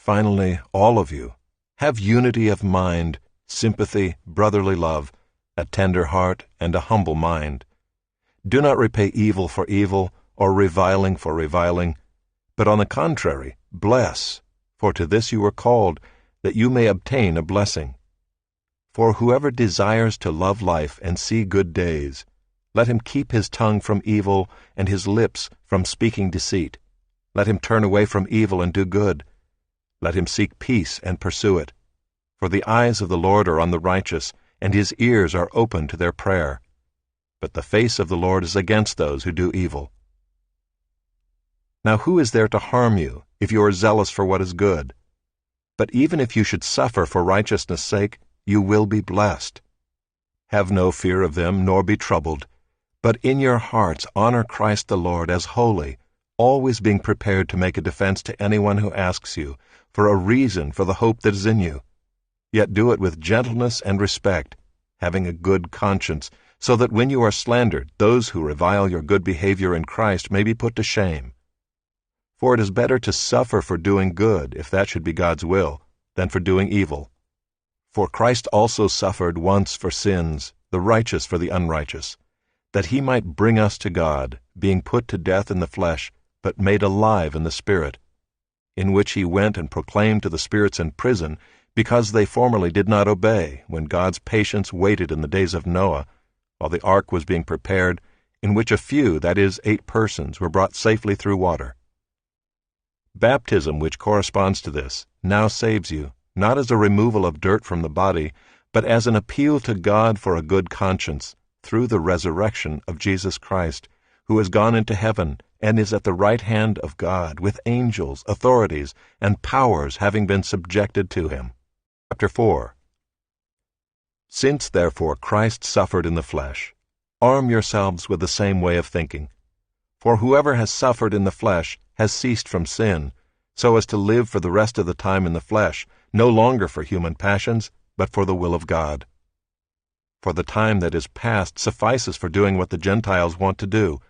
Finally, all of you, have unity of mind, sympathy, brotherly love, a tender heart, and a humble mind. Do not repay evil for evil, or reviling for reviling, but on the contrary, bless, for to this you were called, that you may obtain a blessing. For whoever desires to love life and see good days, let him keep his tongue from evil and his lips from speaking deceit. Let him turn away from evil and do good. Let him seek peace and pursue it. For the eyes of the Lord are on the righteous, and his ears are open to their prayer. But the face of the Lord is against those who do evil. Now who is there to harm you, if you are zealous for what is good? But even if you should suffer for righteousness' sake, you will be blessed. Have no fear of them, nor be troubled, but in your hearts honor Christ the Lord as holy, always being prepared to make a defense to anyone who asks you for a reason for the hope that is in you. Yet do it with gentleness and respect, having a good conscience, so that when you are slandered, those who revile your good behavior in Christ may be put to shame. For it is better to suffer for doing good, if that should be God's will, than for doing evil. For Christ also suffered once for sins, the righteous for the unrighteous, that he might bring us to God, being put to death in the flesh, but made alive in the Spirit, in which he went and proclaimed to the spirits in prison, because they formerly did not obey, when God's patience waited in the days of Noah, while the ark was being prepared, in which a few, that is, 8 persons, were brought safely through water. Baptism, which corresponds to this, now saves you, not as a removal of dirt from the body, but as an appeal to God for a good conscience, through the resurrection of Jesus Christ, who has gone into heaven and is at the right hand of God, with angels, authorities, and powers having been subjected to him. Chapter 4. Since therefore Christ suffered in the flesh, arm yourselves with the same way of thinking. For whoever has suffered in the flesh has ceased from sin, so as to live for the rest of the time in the flesh, no longer for human passions, but for the will of God. For the time that is past suffices for doing what the Gentiles want to do,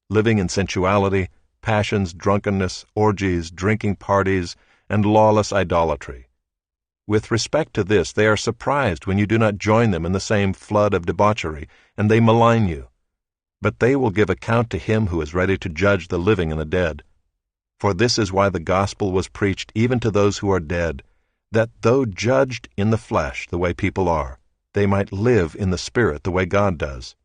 living in sensuality, passions, drunkenness, orgies, drinking parties, and lawless idolatry. With respect to this, they are surprised when you do not join them in the same flood of debauchery, and they malign you. But they will give account to him who is ready to judge the living and the dead. For this is why the gospel was preached even to those who are dead, that though judged in the flesh the way people are, they might live in the Spirit the way God does.